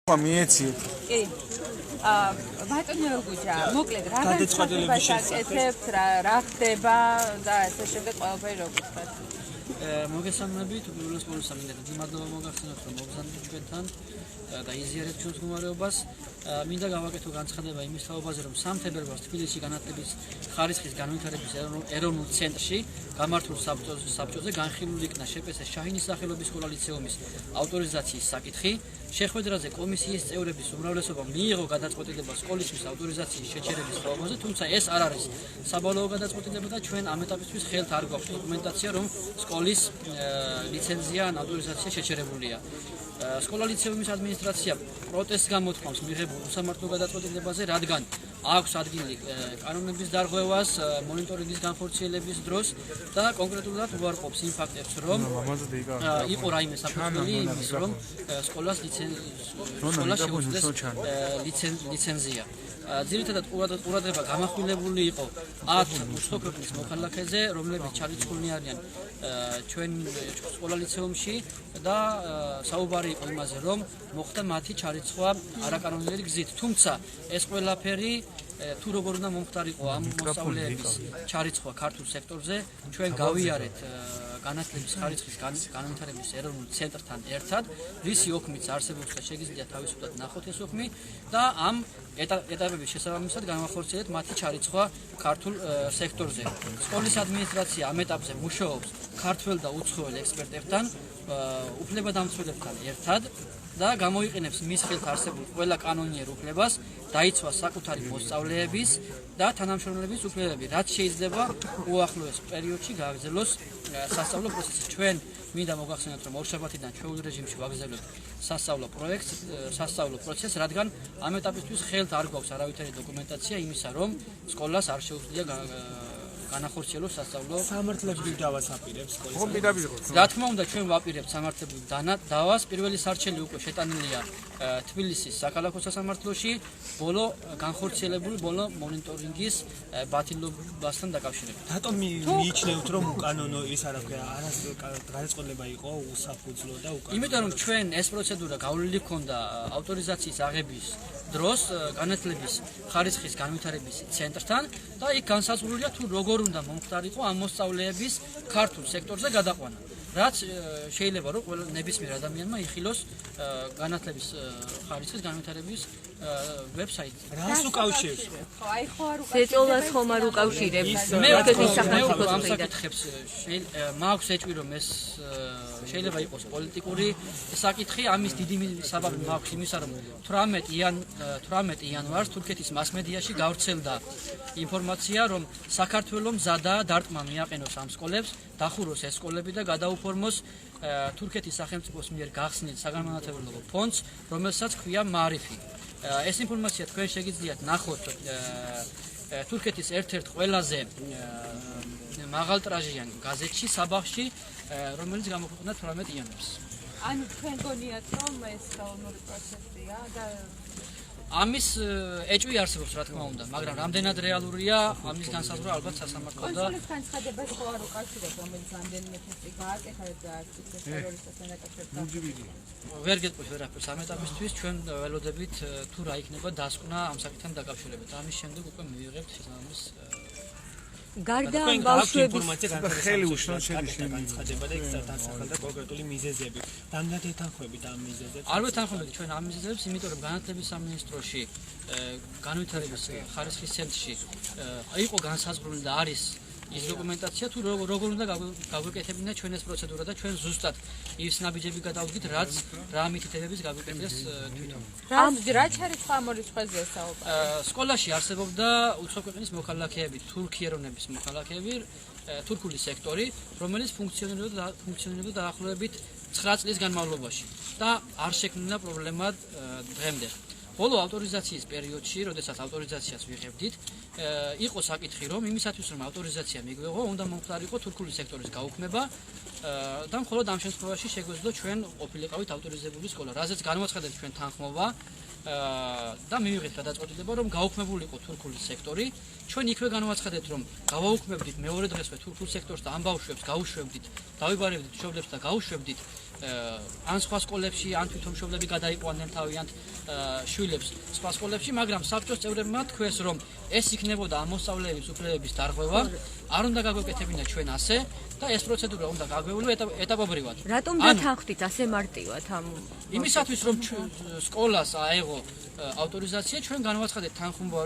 მიეციეთ. კი. ბატონო გუჯა, მოკლედ რა განცხადებებს აკეთებთ, რა ხდება და ასე შემდეგ ყველაფერი როგორ ხდება? მოგესალმებით, უბრალოდ სკოლის სამინდად მადლობა მოგახსენოთ, რომ მოგზავნით ჩვენთან და იზიარეთ ჩვენს მდგომარეობას. მინდა გავაკეთო განცხადება იმის თაობაზე, რომ 3 თებერვალს თბილისში განათლების ხარისხის განვითარების ეროვნულ ცენტრში გამართულ საბჭოზე განხილული იქნა შპს შაჰინის სახელობის სკოლა ლიცეუმის ავტორიზაციის საკითხი. შეხვედრაზე კომისიის წევრების უმრავლესობა მიიღო გადაწყვეტილება სკოლისთვის ავტორიზაციის შეჩერების თაობაზე, თუმცა ეს არ არის საბოლოო გადაწყვეტილება და ჩვენ ამ ეტაპისთვის ხელთ არ გვაქვს დოკუმენტაცია, რომ სკოლის ლიცენზია ან ავტორიზაცია შეჩერებულია. სკოლა ლიცეუმის ადმინისტრაცია პროტესტს გამოთქვამს მიღებულ უსამართლო გადაწყვეტილებაზე, რადგან აქვს ადგილი კანონების დარღვევას, მონიტორინგის განხორციელების დროს და კონკრეტულად უარყოფს იმ ფაქტებს, რომ იყო რაიმე საფუძველი იმის, რომ სკოლას შეუძლეს ლიცენზია. ძირითადად ყურადღება გამახვილებული იყო 10 უცხო ქვეყნის მოქალაქეზე, რომლებიც ჩარიცხულნი არიან ჩვენ სკოლა ლიცეუმში და საუბარი იყო იმაზე, რომ მოხდა მათი ჩარიცხვა არაკანონიერი გზით. თუმცა ეს ყველაფერი თუ როგორ უნდა მომხდარიყო ამ მოსწავლეების ჩარიცხვა ქართულ სექტორზე, ჩვენ გავიარეთ განათლების ხარისხის განვითარების ეროვნულ ცენტრთან ერთად, რისი ოქმიც არსებობს და შეგიძლიათ თავისუფლად ნახოთ ეს ოქმი და ამ ეტაპების შესაბამისად განახორციელეთ მათი ჩარიცხვა ქართულ სექტორზე. სკოლის ადმინისტრაცია ამ ეტაპზე მუშაობს ქართველ და უცხოელ ექსპერტებთან, უფლებადამცველებთან ერთად და გამოიყენებს მის ხელთ არსებულ ყველა კანონიერ უფლებას დაიცვა საკუთარი მოსწავლეების და თანამშრომლების უფლებები, რაც შეიძლება უახლოეს პერიოდში გააგრძელოს სასწავლო პროცესი. ჩვენ მინდა მოგახსენოთ, რომ ორშაბათიდან ჩვეულ რეჟიმში ვაგრძელებთ სასწავლო პროცესს, რადგან ამ ეტაპისთვის ხელთ არ გვაქვს არავითარი დოკუმენტაცია იმისა, რომ სკოლას არ შეუძლია განახორციელოს სასწავლო სამართლებრივ დავას აპირებს სკოლის. რა თქმა უნდა, ჩვენ ვაპირებთ სამართლებრივ დავას. პირველი სარჩელი უკვე შეტანილია თბილისის საქალაქო სასამართლოში, ბოლო განხორციელებული ბოლო მონიტორინგის ბათილობასთან დაკავშირებით. რატომ მიიჩნევთ, რომ უკანონო ის გადაწყვეტილება იყო უსაფუძვლო და უკანონო? იმიტომ რომ ჩვენ ეს პროცედურა გავლილი ჰქონდა ავტორიზაციის აღების დროს განათლების ხარისხის განვითარების ცენტრთან და იქ განსაზღვრულია თუ როგორ უნდა მომხდარიყო ამ მოსწავლეების ქართულ სექტორზე გადაყვანა. რაც შეიძლება რომ ყველა ნებისმიერ ადამიანმა იხილოს განათლების ხარისხის განვითარების ვებსაიტი. რას უკავშირებს? აი ხო არ ზეწოლას ხომ არ უკავშირებს? მე ამ საკითხებს მაქვს ეჭვი, რომ ეს შეიძლება იყოს პოლიტიკური საკითხი. ამის დიდი საბაბი მაქვს იმისა, რომ 18 იანვარს თურქეთის მასმედიაში გავრცელდა ინფორმაცია, რომ საქართველოს მზადაა დარტყმა მიაყენოს ამ სკოლებს, დახუროს ეს სკოლები და გადაუფორმოს თურქეთის სახელმწიფოს მიერ გახსნილ საგანმანათლებლო ფონდს, რომელსაც ქვია მარიფი. ეს ინფორმაცია თქვენ შეგიძლიათ ნახოთ თურქეთის ერთ-ერთ ყველაზე მაღალტრაჟიან გაზეთში საბახში, რომელიც გამოქვეყნდა 18 იანვარს. ანუ თქვენ გონიათ, რომ ეს კანონური პროცესია და ამის ეჭვი არსებობს, რა თქმა უნდა, მაგრამ რამდენად რეალურია ამის განსაზღვრა ალბათ სასამართლო და სკოლის განცხადებას ხო არ უკავშირებს, რომელიც რამდენიმე თვე გააკეთა და ტერორისტებთან დაკავშირებით. ვერ გეტყვით ვერაფერს ამ ეტაპისთვის, ჩვენ ველოდებით თუ რა იქნება დასკვნა ამ საკითხთან დაკავშირებით. ამის შემდეგ უკვე მივიღებთ შესაბამის გარდა ამ ბავშვების ინფორმაცია განცხადება და იქ დასახელდა კონკრეტული მიზეზები. რამდენად ეთანხმებით ამ მიზეზებს? არ ვეთანხმებით ჩვენ ამ მიზეზებს, იმიტომ რომ განათლების სამინისტროში განვითარების ხარისხის ცენტრში იყო განსაზღვრული და არის ის დოკუმენტაცია, თუ როგორ უნდა გავუკეთებინა ჩვენ ეს პროცედურა და ჩვენ ზუსტად ის ნაბიჯები გადავდგით, რაც რა მითითებების გავუკეთდეს თვითონ. რა ჩარიცხვა ამ ორი სხვაზე საუბარი? სკოლაში არსებობდა უცხო ქვეყნის მოქალაქეები, თურქი ეროვნების მოქალაქეები, თურქული სექტორი, რომელიც ფუნქციონირებდა დაახლოებით 9 წლის განმავლობაში და არ შექმნა პრობლემა დღემდე. ბოლო ავტორიზაციის პერიოდში, როდესაც ავტორიზაციას ვიღებდით, იყო საკითხი, რომ იმისათვის რომ ავტორიზაცია მიგვეღო, უნდა მომხდარიყო თურქული სექტორის გაუქმება და მხოლოდ ამ შემთხვევაში შეგვეძლო ჩვენ ყოფილიყავით ავტორიზებული სკოლა, რაზეც განვაცხადეთ ჩვენ თანხმობა და მივიღეთ გადაწყვეტილება, რომ გაუქმებულიყო თურქული სექტორი. ჩვენ იქვე განვაცხადეთ, რომ გავაუქმებდით მეორე დღესვე თურქულ სექტორს და ამ ბავშვებს გავუშვებდით, დავიბარებდით მშობლებს და გავუშვებდით ან სხვა სკოლებში, ან თვითმშობლები გადაიყვანდნენ თავიანთ შვილებს სხვა სკოლებში, მაგრამ საბჭოს წევრებმა თქვეს, რომ ეს იქნებოდა ამ მოსწავლეების უფლებების დარღვევა, არ უნდა გაგვეკეთებინა ჩვენ ასე და ეს პროცედურა უნდა გაგვევლო ეტაპობრივად. რატომ დათანხმდით ასე მარტივად ამ იმისათვის, რომ სკოლას აეღო ავტორიზაცია, ჩვენ განვაცხადეთ თანხმობა,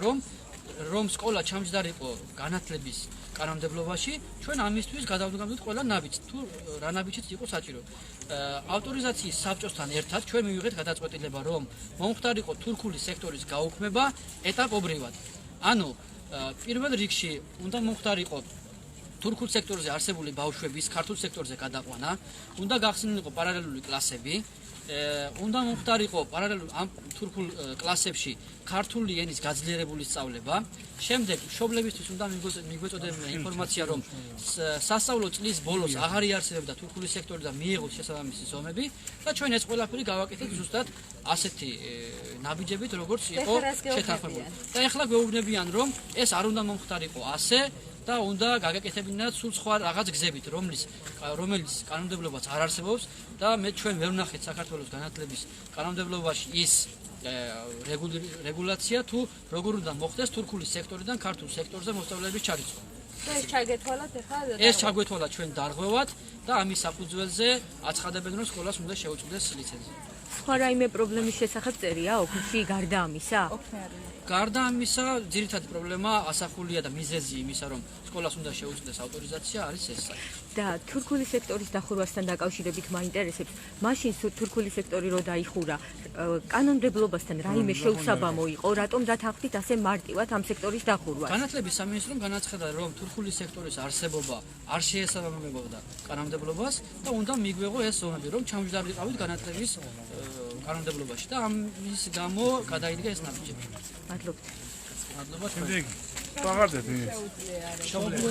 რომ სკოლა ჩამჯდარიყო განათლების კანონმდებლობაში, ჩვენ ამისთვის გადავდგამთ ყველა ნაბიჯს, თუ რა ნაბიჯიც იყო საჭირო. ავტორიზაციის საბჭოსთან ერთად ჩვენ მივიღეთ გადაწყვეტილება, რომ მომხდარიყო თურქული სექტორის გაუქმება ეტაპობრივად. ანუ პირველ რიგში უნდა მომხდარიყო თურქულ სექტორზე არსებული ბავშვების ქართულ სექტორზე გადაყვანა, უნდა გახსნილიყო პარალელური კლასები, უნდა მომხდარიყო პარალელურ ამ თურქულ კლასებში ქართული ენის გაძლიერებული სწავლება. შემდეგ მშობლებისთვის უნდა მიგვეწოდებინა ინფორმაცია, რომ სასწავლო წლის ბოლოს აღარ იარსებებდა თურქული სექტორი და მიიღოს შესაბამისი ზომები და ჩვენ ეს ყველაფერი გავაკეთეთ ზუსტად ასეთი ნაბიჯებით, როგორც იყო შეთანხმებული. და ეხლა გვეუბნებიან, რომ ეს არ უნდა მომხდარიყო ასე და უნდა გაგაკეთებინათ სულ სხვა რაღაც გზებით, რომელიც კანონმდებლობაც არ არსებობს და ჩვენ ვერ ვნახეთ საქართველოს განათლების კანონმდებლობაში ის რეგულაცია თუ როგორ უნდა მოხდეს თურქული სექტორიდან ქართულ სექტორზე მოსწავლეების ჩარიცხვა. ეს ჩაგეთვალათ ახლა ეს ჩაგვეთვალა ჩვენ დარღვევად და ამის საფუძველზე აცხადებენ, რომ სკოლას უნდა შეუწყდეს ლიცენზია. სხვა რაიმე პრობლემის შესახებ წერია ოქში გარდა ამისა? გარდა ამისა, ძირითადი პრობლემა ასახულია და მიზეზი იმისა, რომ სკოლას უნდა შეუწყდეს ავტორიზაცია, არის ეს. და თურქული სექტორის დახურვასთან დაკავშირებით მაინტერესებს, მაშინ თურქული სექტორი რო დაიხურა, კანონმდებლობასთან რაიმე შეუსაბამო იყო, რატომ დათანხმდით ასე მარტივად ამ სექტორის დახურვას? განათლების სამინისტრომ განაცხადა, რომ თურქული სექტორის არსებობა არ შეესაბამებოდა კანონმდებლობას და უნდა მიგვეღო ეს ზომები, რომ ჩამჯდარიყავით განათლების კანონმდებლობაში და ამის გამო გადაიდგა ეს ნაბიჯები. მადლობთ. მადლობა. მშობლები